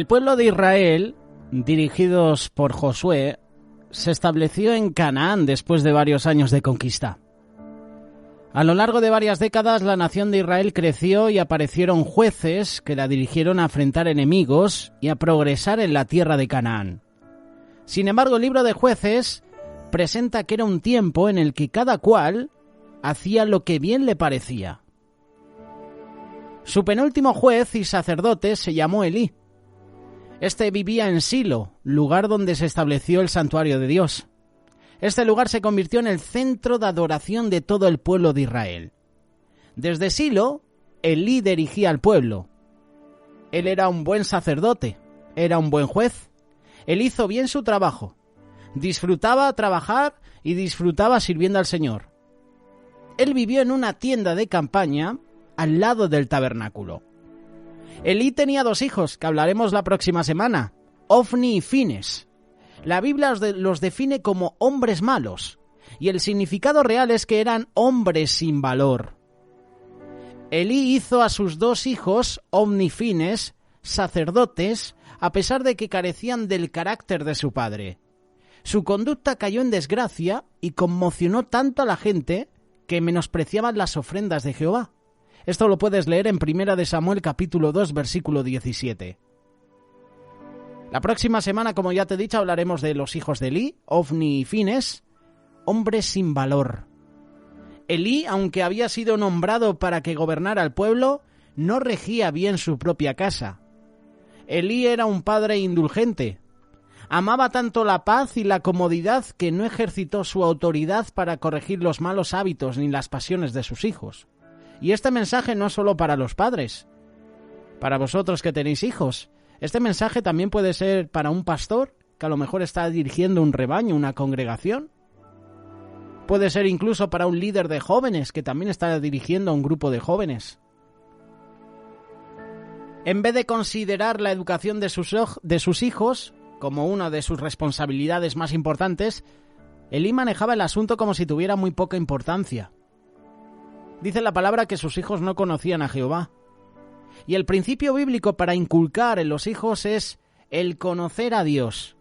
El pueblo de Israel, dirigidos por Josué, se estableció en Canaán después de varios años de conquista. A lo largo de varias décadas, la nación de Israel creció y aparecieron jueces que la dirigieron a enfrentar enemigos y a progresar en la tierra de Canaán. Sin embargo, el libro de Jueces presenta que era un tiempo en el que cada cual hacía lo que bien le parecía. Su penúltimo juez y sacerdote se llamó Elí. Este vivía en Silo, lugar donde se estableció el santuario de Dios. Este lugar se convirtió en el centro de adoración de todo el pueblo de Israel. Desde Silo, Elí dirigía al pueblo. Él era un buen sacerdote, era un buen juez. Él hizo bien su trabajo. Disfrutaba trabajar y disfrutaba sirviendo al Señor. Él vivió en una tienda de campaña al lado del tabernáculo. Elí tenía 2 hijos, que hablaremos la próxima semana, Ofni y Fines. La Biblia los define como hombres malos, y el significado real es que eran hombres sin valor. Elí hizo a sus 2 hijos, Ofni y Fines, sacerdotes, a pesar de que carecían del carácter de su padre. Su conducta cayó en desgracia y conmocionó tanto a la gente que menospreciaban las ofrendas de Jehová. Esto lo puedes leer en 1 Samuel capítulo 2, versículo 17. La próxima semana, como ya te he dicho, hablaremos de los hijos de Elí, Ofni y Fines, hombres sin valor. Elí, aunque había sido nombrado para que gobernara el pueblo, no regía bien su propia casa. Elí era un padre indulgente. Amaba tanto la paz y la comodidad que no ejercitó su autoridad para corregir los malos hábitos ni las pasiones de sus hijos. Y este mensaje no es solo para los padres. Para vosotros que tenéis hijos, este mensaje también puede ser para un pastor que a lo mejor está dirigiendo un rebaño, una congregación. Puede ser incluso para un líder de jóvenes que también está dirigiendo a un grupo de jóvenes. En vez de considerar la educación de sus hijos como una de sus responsabilidades más importantes, Elí manejaba el asunto como si tuviera muy poca importancia. Dice la palabra que sus hijos no conocían a Jehová. Y el principio bíblico para inculcar en los hijos es el conocer a Dios.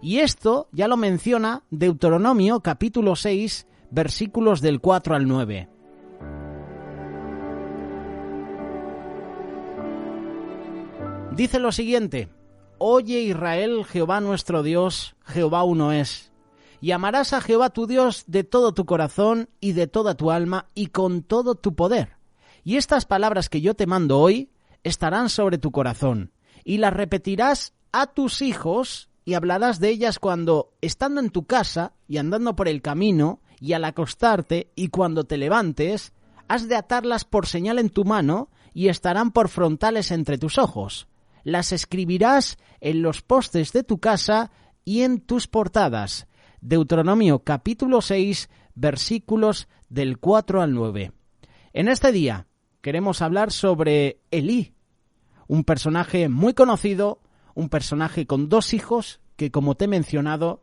Y esto ya lo menciona Deuteronomio capítulo 6, versículos del 4 al 9. Dice lo siguiente: Oye Israel, Jehová nuestro Dios, Jehová uno es. Y amarás a Jehová tu Dios de todo tu corazón y de toda tu alma y con todo tu poder. Y estas palabras que yo te mando hoy estarán sobre tu corazón, y las repetirás a tus hijos y hablarás de ellas cuando, estando en tu casa y andando por el camino, y al acostarte y cuando te levantes, has de atarlas por señal en tu mano y estarán por frontales entre tus ojos. Las escribirás en los postes de tu casa y en tus portadas. Deuteronomio capítulo 6, versículos del 4 al 9. En este día queremos hablar sobre Elí, un personaje muy conocido, un personaje con 2 hijos que, como te he mencionado,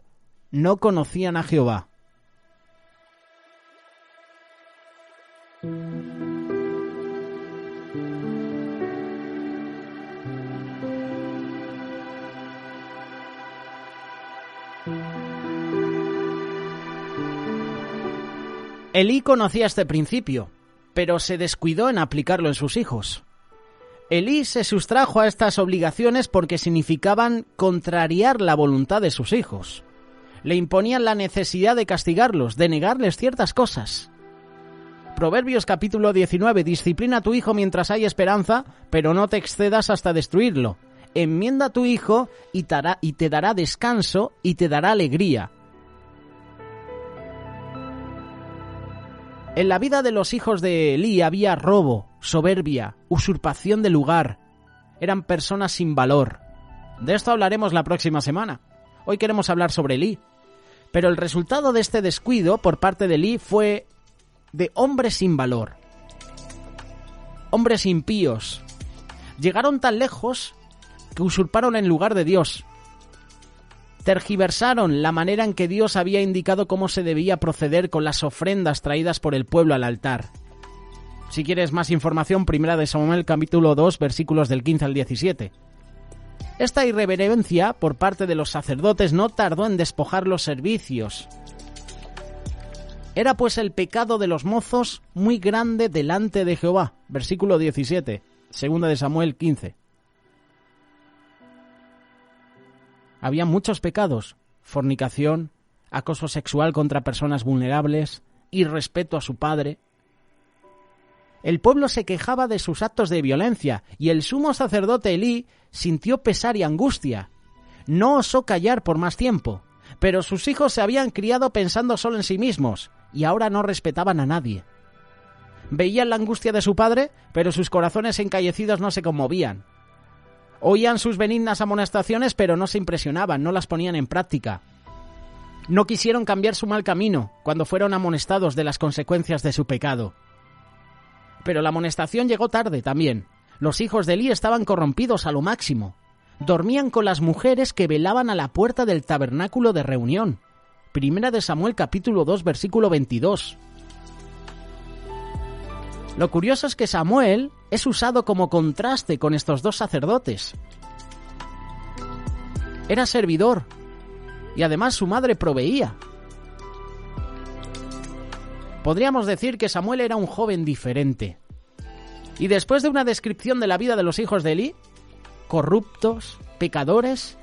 no conocían a Jehová. Elí conocía este principio, pero se descuidó en aplicarlo en sus hijos. Elí se sustrajo a estas obligaciones porque significaban contrariar la voluntad de sus hijos. Le imponían la necesidad de castigarlos, de negarles ciertas cosas. Proverbios capítulo 19: Disciplina a tu hijo mientras hay esperanza, pero no te excedas hasta destruirlo. Enmienda a tu hijo y te dará descanso y te dará alegría. En la vida de los hijos de Elí había robo, soberbia, usurpación de lugar. Eran personas sin valor. De esto hablaremos la próxima semana. Hoy queremos hablar sobre Elí. Pero el resultado de este descuido por parte de Elí fue de hombres sin valor. Hombres impíos. Llegaron tan lejos que usurparon el lugar de Dios. Tergiversaron la manera en que Dios había indicado cómo se debía proceder con las ofrendas traídas por el pueblo al altar. Si quieres más información, 1 Samuel capítulo 2, versículos del 15 al 17. Esta irreverencia por parte de los sacerdotes no tardó en despojar los servicios. Era pues el pecado de los mozos muy grande delante de Jehová. Versículo 17, 2 de Samuel 15. Había muchos pecados: fornicación, acoso sexual contra personas vulnerables, irrespeto a su padre. El pueblo se quejaba de sus actos de violencia y el sumo sacerdote Elí sintió pesar y angustia. No osó callar por más tiempo, pero sus hijos se habían criado pensando solo en sí mismos y ahora no respetaban a nadie. Veían la angustia de su padre, pero sus corazones encallecidos no se conmovían. Oían sus benignas amonestaciones, pero no se impresionaban, no las ponían en práctica. No quisieron cambiar su mal camino cuando fueron amonestados de las consecuencias de su pecado. Pero la amonestación llegó tarde también. Los hijos de Elí estaban corrompidos a lo máximo. Dormían con las mujeres que velaban a la puerta del tabernáculo de reunión. Primera de Samuel capítulo 2 versículo 22. Lo curioso es que Samuel es usado como contraste con estos dos sacerdotes. Era servidor y además su madre proveía. Podríamos decir que Samuel era un joven diferente. Y después de una descripción de la vida de los hijos de Elí, corruptos, pecadores,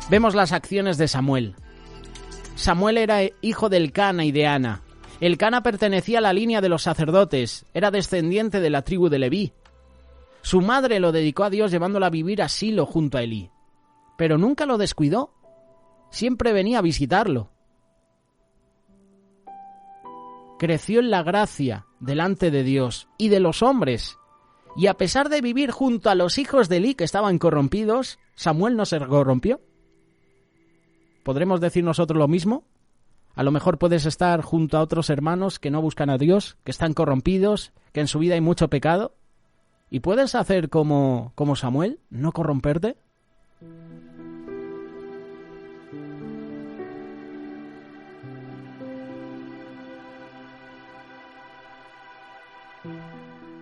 vemos las acciones de Samuel. Samuel era hijo del Cana y de Ana. El Cana pertenecía a la línea de los sacerdotes, era descendiente de la tribu de Leví. Su madre lo dedicó a Dios llevándolo a vivir a Silo junto a Elí. Pero nunca lo descuidó. Siempre venía a visitarlo. Creció en la gracia delante de Dios y de los hombres. Y a pesar de vivir junto a los hijos de Elí que estaban corrompidos, Samuel no se corrompió. ¿Podremos decir nosotros lo mismo? A lo mejor puedes estar junto a otros hermanos que no buscan a Dios, que están corrompidos, que en su vida hay mucho pecado. ¿Y puedes hacer como Samuel, no corromperte?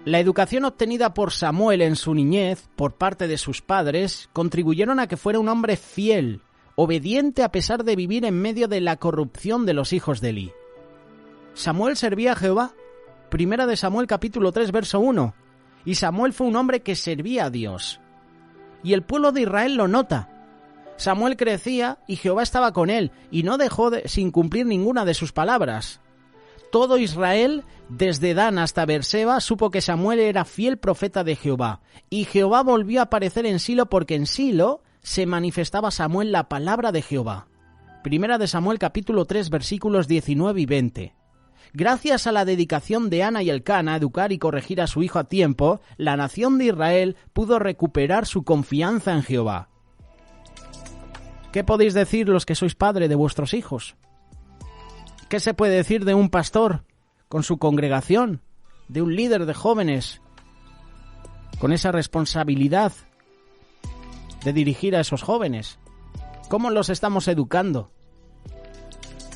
La educación obtenida por Samuel en su niñez por parte de sus padres contribuyeron a que fuera un hombre fiel, obediente a pesar de vivir en medio de la corrupción de los hijos de Elí. Samuel servía a Jehová. Primera de Samuel capítulo 3 verso 1. Y Samuel fue un hombre que servía a Dios. Y el pueblo de Israel lo nota. Samuel crecía y Jehová estaba con él y no dejó sin cumplir ninguna de sus palabras. Todo Israel, desde Dan hasta Beerseba, supo que Samuel era fiel profeta de Jehová. Y Jehová volvió a aparecer en Silo porque en Silo se manifestaba a Samuel la palabra de Jehová. Primera de Samuel capítulo 3 versículos 19 y 20. Gracias a la dedicación de Ana y Elcana a educar y corregir a su hijo a tiempo, la nación de Israel pudo recuperar su confianza en Jehová. ¿Qué podéis decir los que sois padre de vuestros hijos? ¿Qué se puede decir de un pastor con su congregación, de un líder de jóvenes, con esa responsabilidad de dirigir a esos jóvenes? ¿Cómo los estamos educando?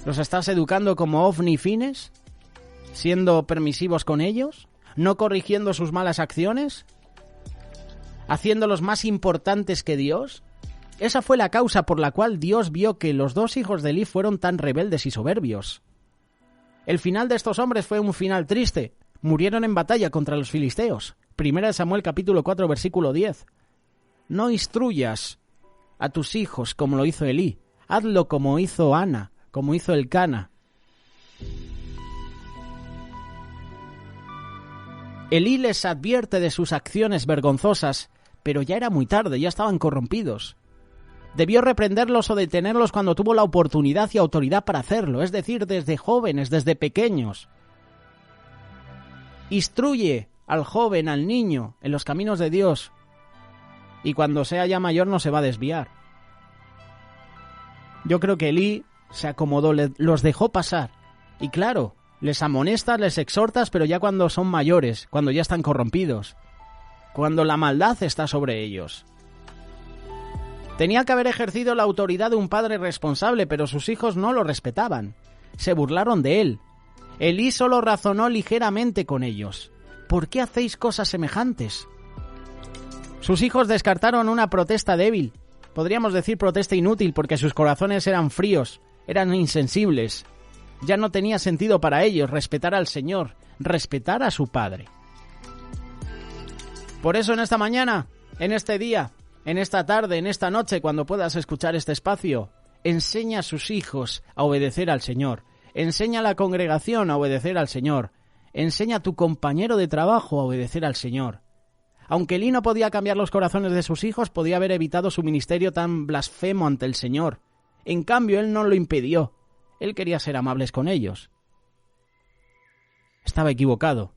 ¿Los estás educando como ovni fines? ¿Siendo permisivos con ellos? ¿No corrigiendo sus malas acciones? ¿Haciéndolos más importantes que Dios? Esa fue la causa por la cual Dios vio que los dos hijos de Elí fueron tan rebeldes y soberbios. El final de estos hombres fue un final triste. Murieron en batalla contra los filisteos. Primera de Samuel capítulo 4 versículo 10. No instruyas a tus hijos como lo hizo Elí. Hazlo como hizo Ana, como hizo Elcana. Elí les advierte de sus acciones vergonzosas, pero ya era muy tarde, ya estaban corrompidos. Debió reprenderlos o detenerlos cuando tuvo la oportunidad y autoridad para hacerlo, es decir, desde jóvenes, desde pequeños. Instruye al joven, al niño, en los caminos de Dios, y cuando sea ya mayor no se va a desviar. Yo creo que Elí se acomodó, los dejó pasar, y claro, les amonestas, les exhortas, pero ya cuando son mayores, cuando ya están corrompidos, cuando la maldad está sobre ellos. Tenía que haber ejercido la autoridad de un padre responsable, pero sus hijos no lo respetaban. Se burlaron de él. Elí solo razonó ligeramente con ellos. ¿Por qué hacéis cosas semejantes? Sus hijos descartaron una protesta débil, podríamos decir protesta inútil, porque sus corazones eran fríos, eran insensibles. Ya no tenía sentido para ellos respetar al Señor, respetar a su Padre. Por eso en esta mañana, en este día, en esta tarde, en esta noche, cuando puedas escuchar este espacio, enseña a sus hijos a obedecer al Señor. Enseña a la congregación a obedecer al Señor. Enseña a tu compañero de trabajo a obedecer al Señor. Aunque Elí no podía cambiar los corazones de sus hijos, podía haber evitado su ministerio tan blasfemo ante el Señor. En cambio, él no lo impidió. Él quería ser amables con ellos. Estaba equivocado.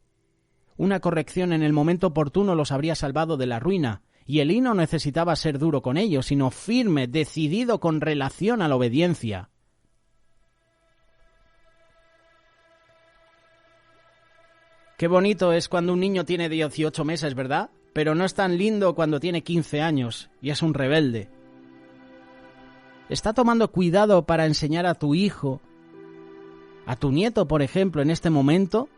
Una corrección en el momento oportuno los habría salvado de la ruina, y Elí no necesitaba ser duro con ellos, sino firme, decidido con relación a la obediencia. Qué bonito es cuando un niño tiene 18 meses, ¿verdad? Pero no es tan lindo cuando tiene 15 años y es un rebelde. ¿Está tomando cuidado para enseñar a tu hijo, a tu nieto, por ejemplo, en este momento,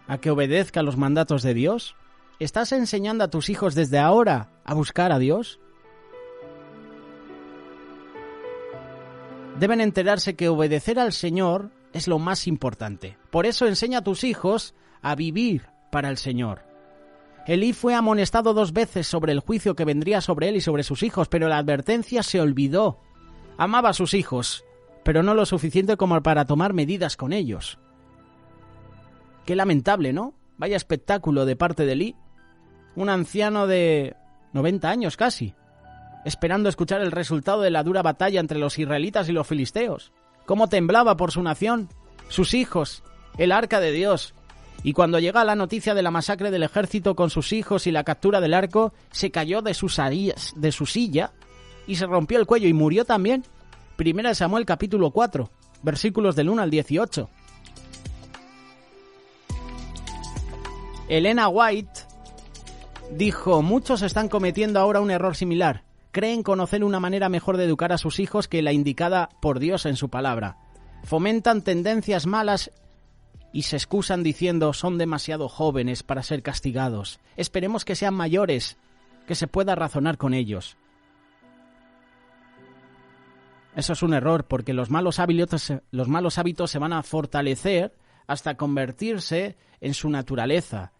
a que obedezca los mandatos de Dios? ¿Estás enseñando a tus hijos desde ahora a buscar a Dios? Deben enterarse que obedecer al Señor es lo más importante. Por eso enseña a tus hijos a vivir para el Señor. Elí fue amonestado 2 veces sobre el juicio que vendría sobre él y sobre sus hijos, pero la advertencia se olvidó. Amaba a sus hijos, pero no lo suficiente como para tomar medidas con ellos. Qué lamentable, ¿no? Vaya espectáculo de parte de Elí. Un anciano de 90 años casi, esperando escuchar el resultado de la dura batalla entre los israelitas y los filisteos. Cómo temblaba por su nación, sus hijos, el arca de Dios. Y cuando llega la noticia de la masacre del ejército con sus hijos y la captura del arco, se cayó de su silla y se rompió el cuello y murió también. 1 Samuel capítulo 4, versículos del 1 al 18. Elena White dijo: muchos están cometiendo ahora un error similar. Creen conocer una manera mejor de educar a sus hijos que la indicada por Dios en su palabra. Fomentan tendencias malas y se excusan diciendo: son demasiado jóvenes para ser castigados. Esperemos que sean mayores, que se pueda razonar con ellos. Eso es un error, porque los malos hábitos se van a fortalecer hasta convertirse en su naturaleza.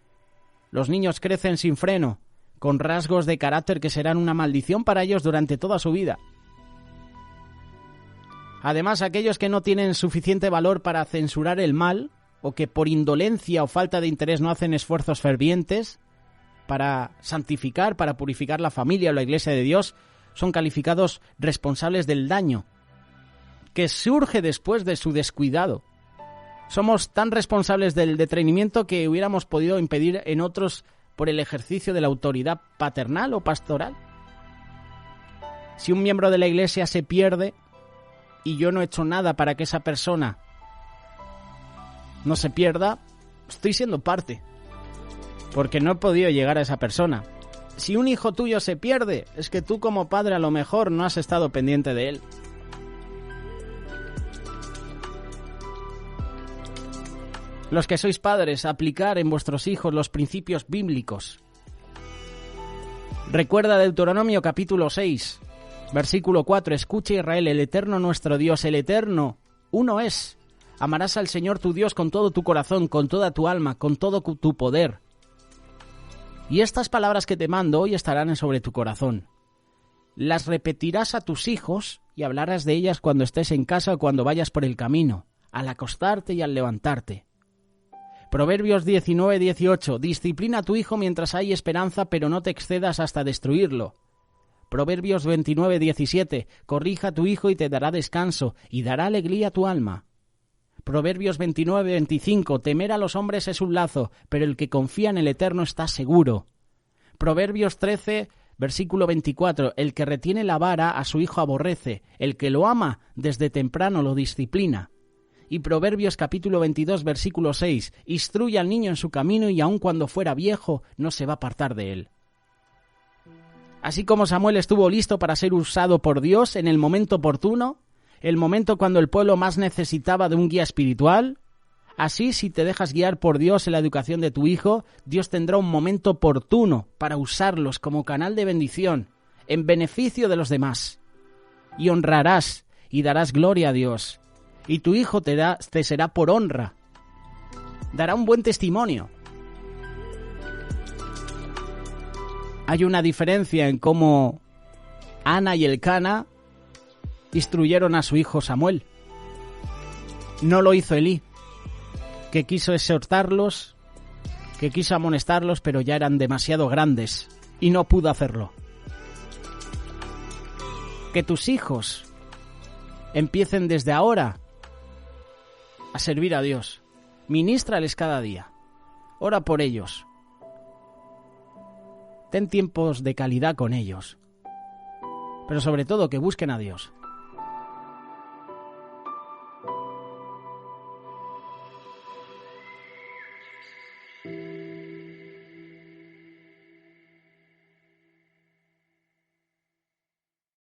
Los niños crecen sin freno, con rasgos de carácter que serán una maldición para ellos durante toda su vida. Además, aquellos que no tienen suficiente valor para censurar el mal, o que por indolencia o falta de interés no hacen esfuerzos fervientes para santificar, para purificar la familia o la Iglesia de Dios, son calificados responsables del daño que surge después de su descuidado. Somos tan responsables del detenimiento que hubiéramos podido impedir en otros por el ejercicio de la autoridad paternal o pastoral. Si un miembro de la Iglesia se pierde y yo no he hecho nada para que esa persona no se pierda, estoy siendo parte, porque no he podido llegar a esa persona. Si un hijo tuyo se pierde, es que tú como padre a lo mejor no has estado pendiente de él. Los que sois padres, aplicar en vuestros hijos los principios bíblicos. Recuerda Deuteronomio capítulo 6, versículo 4. Escucha, Israel, el Eterno nuestro Dios, el Eterno, uno es. Amarás al Señor tu Dios con todo tu corazón, con toda tu alma, con todo tu poder. Y estas palabras que te mando hoy estarán sobre tu corazón. Las repetirás a tus hijos y hablarás de ellas cuando estés en casa o cuando vayas por el camino, al acostarte y al levantarte. Proverbios 19:18. Disciplina a tu hijo mientras hay esperanza, pero no te excedas hasta destruirlo. Proverbios 29:17. Corrija a tu hijo y te dará descanso, y dará alegría a tu alma. Proverbios 29:25. Temer a los hombres es un lazo, pero el que confía en el Eterno está seguro. Proverbios 13, versículo 24. El que retiene la vara a su hijo aborrece, el que lo ama desde temprano lo disciplina. Y Proverbios capítulo 22, versículo 6. Instruye al niño en su camino y aun cuando fuera viejo no se va a apartar de él. Así como Samuel estuvo listo para ser usado por Dios en el momento oportuno, el momento cuando el pueblo más necesitaba de un guía espiritual, Así, si te dejas guiar por Dios en la educación de tu hijo, Dios tendrá un momento oportuno para usarlos como canal de bendición, en beneficio de los demás. Y honrarás y darás gloria a Dios. Y tu hijo te será por honra. Dará un buen testimonio. Hay una diferencia en cómo Ana y Elcana instruyeron a su hijo Samuel. No lo hizo Elí, que quiso exhortarlos, que quiso amonestarlos, pero ya eran demasiado grandes y no pudo hacerlo. Que tus hijos empiecen desde ahora a servir a Dios. Ministrales cada día. Ora por ellos. Ten tiempos de calidad con ellos. Pero sobre todo que busquen a Dios.